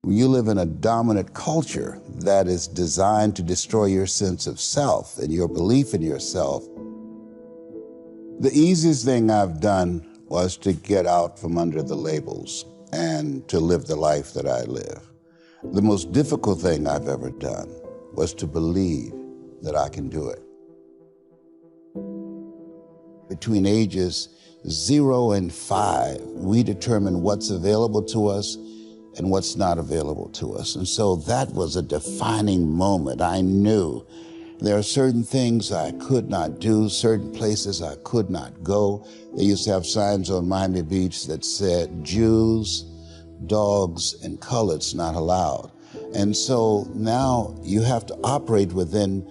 You live in a dominant culture that is designed to destroy your sense of self and your belief in yourself. The easiest thing I've done was to get out from under the labels and to live the life that I live. The most difficult thing I've ever done was to believe that I can do it. Between ages 0 and 5, we determine what's available to us and what's not available to us. And so that was a defining moment. I knew there are certain things I could not do, certain places I could not go. They used to have signs on Miami Beach that said, Jews, dogs, and coloreds not allowed. And so now you have to operate within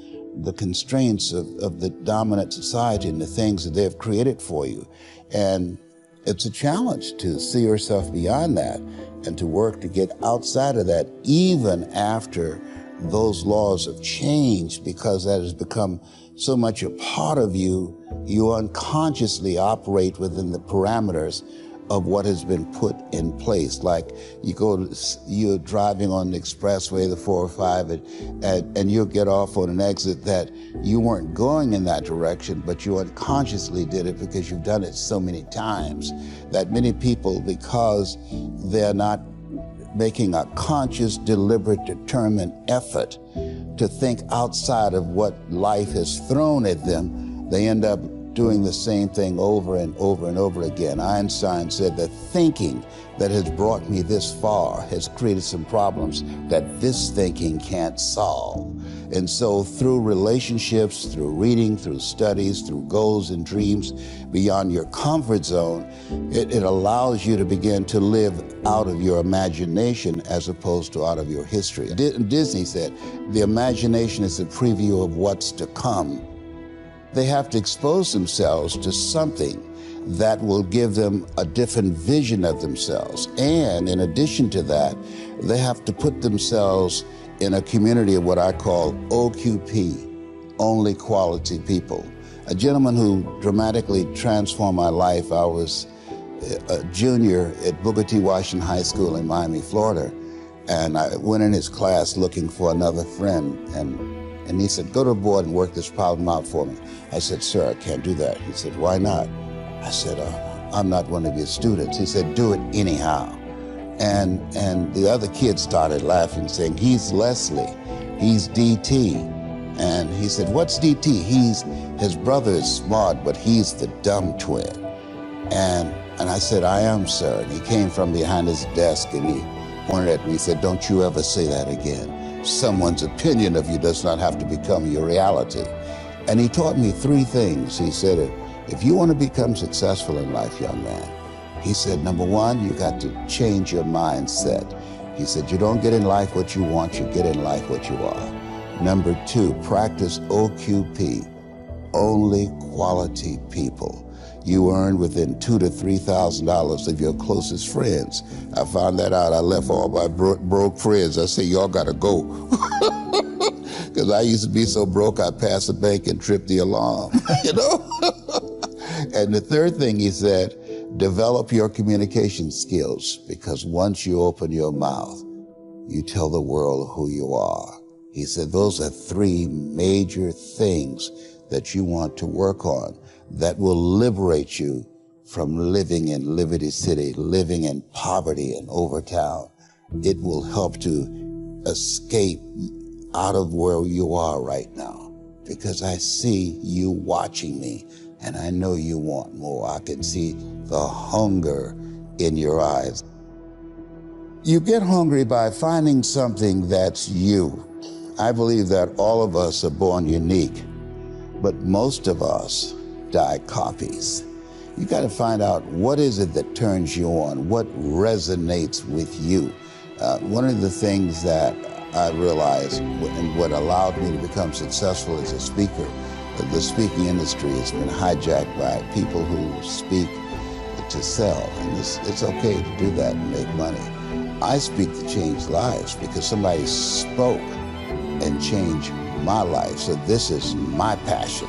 the constraints of the dominant society and the things that they've created for you. And it's a challenge to see yourself beyond that and to work to get outside of that, even after those laws have changed, because that has become so much a part of you. You unconsciously operate within the parameters of what has been put in place. Like you're driving on the expressway, the 405, and you'll get off on an exit that you weren't going in that direction, but you unconsciously did it because you've done it so many times that many people, because they're not making a conscious, deliberate, determined effort to think outside of what life has thrown at them, they end up doing the same thing over and over and over again. Einstein said that thinking that has brought me this far has created some problems that this thinking can't solve. And so through relationships, through reading, through studies, through goals and dreams beyond your comfort zone, it allows you to begin to live out of your imagination as opposed to out of your history. Disney said, the imagination is a preview of what's to come. They have to expose themselves to something that will give them a different vision of themselves. And in addition to that, they have to put themselves in a community of what I call OQP, only quality people. A gentleman who dramatically transformed my life, I was a junior at Booker T. Washington High School in Miami, Florida, and I went in his class looking for another friend, and he said, go to the board and work this problem out for me. I said, sir, I can't do that. He said, why not? I said, I'm not one of your students. He said, do it anyhow. And the other kids started laughing, saying, he's Leslie, he's DT. And he said, what's DT? His brother is smart, but he's the dumb twin. And I said, I am, sir. And he came from behind his desk and he pointed at me and said, don't you ever say that again. Someone's opinion of you does not have to become your reality. And he taught me 3 things. He said, if you want to become successful in life, young man, he said, number 1, you got to change your mindset. He said, you don't get in life what you want, you get in life what you are. Number 2, practice OQP, only quality people. You earn within $2,000 to $3,000 of your closest friends. I found that out. I left all my broke friends. I said, y'all gotta go. Because I used to be so broke, I'd pass the bank and trip the alarm, you know? And the 3rd thing he said, develop your communication skills, because once you open your mouth, you tell the world who you are. He said, those are 3 major things that you want to work on that will liberate you from living in Liberty City, living in poverty in Overtown. It will help to escape out of where you are right now, because I see you watching me and I know you want more. I can see the hunger in your eyes. You get hungry by finding something that's you. I believe that all of us are born unique, but most of us die copies. You got to find out what is it that turns you on, what resonates with you. One of the things that I realized and what allowed me to become successful as a speaker, the speaking industry has been hijacked by people who speak to sell, and it's okay to do that and make money. I speak to change lives because somebody spoke and changed my life. So this is my passion.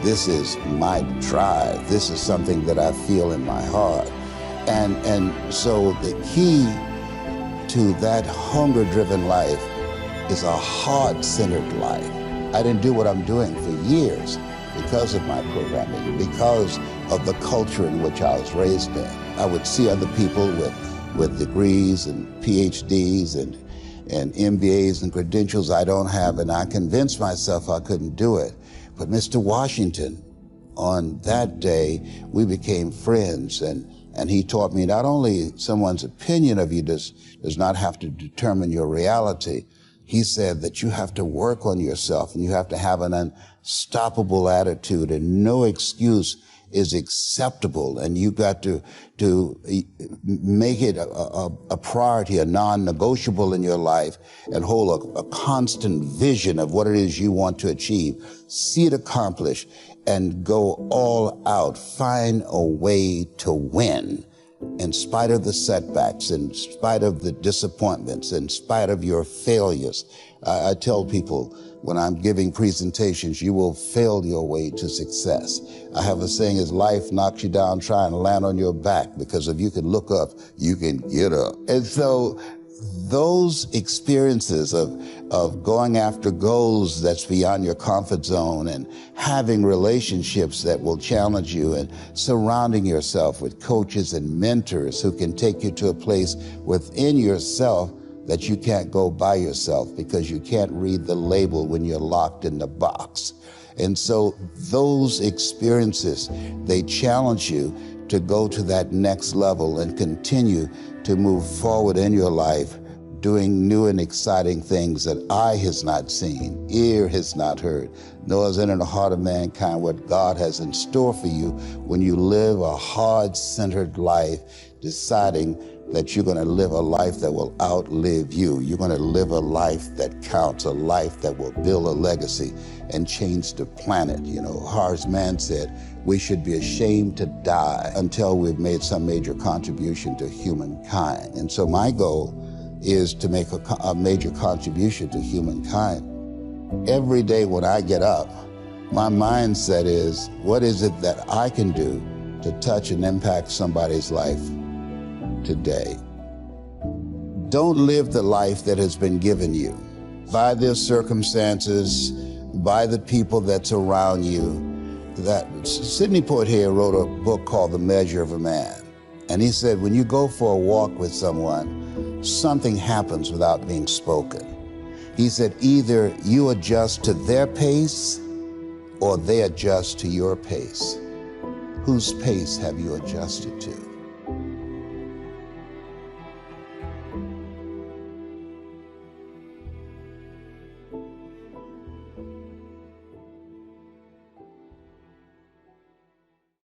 This is my drive. This is something that I feel in my heart. And so the key to that hunger-driven life is a heart-centered life. I didn't do what I'm doing for years because of my programming, because of the culture in which I was raised in. I would see other people with degrees and PhDs and MBAs and credentials I don't have, and I convinced myself I couldn't do it. But Mr. Washington, on that day, we became friends, and he taught me not only someone's opinion of you does not have to determine your reality. He said that you have to work on yourself and you have to have an unstoppable attitude, and no excuse is acceptable, and you got to make it a priority, a non-negotiable in your life, and hold a constant vision of what it is you want to achieve. See it accomplished and go all out. Find a way to win in spite of the setbacks, in spite of the disappointments, in spite of your failures. I tell people when I'm giving presentations, you will fail your way to success. I have a saying, as life knocks you down, try and land on your back, because if you can look up, you can get up. And so those experiences of going after goals that's beyond your comfort zone, and having relationships that will challenge you, and surrounding yourself with coaches and mentors who can take you to a place within yourself that you can't go by yourself, because you can't read the label when you're locked in the box. And so those experiences, they challenge you to go to that next level and continue to move forward in your life, doing new and exciting things that eye has not seen, ear has not heard, nor has entered the heart of mankind what God has in store for you when you live a heart-centered life, deciding that you're going to live a life that will outlive you. You're going to live a life that counts, a life that will build a legacy and change the planet. You know, Horace Mann said, we should be ashamed to die until we've made some major contribution to humankind. And so my goal is to make a major contribution to humankind. Every day when I get up, my mindset is, what is it that I can do to touch and impact somebody's life today? Don't live the life that has been given you by their circumstances, by the people that's around you. That Sidney Poitier wrote a book called The Measure of a Man. And he said, when you go for a walk with someone, something happens without being spoken. He said, either you adjust to their pace or they adjust to your pace. Whose pace have you adjusted to?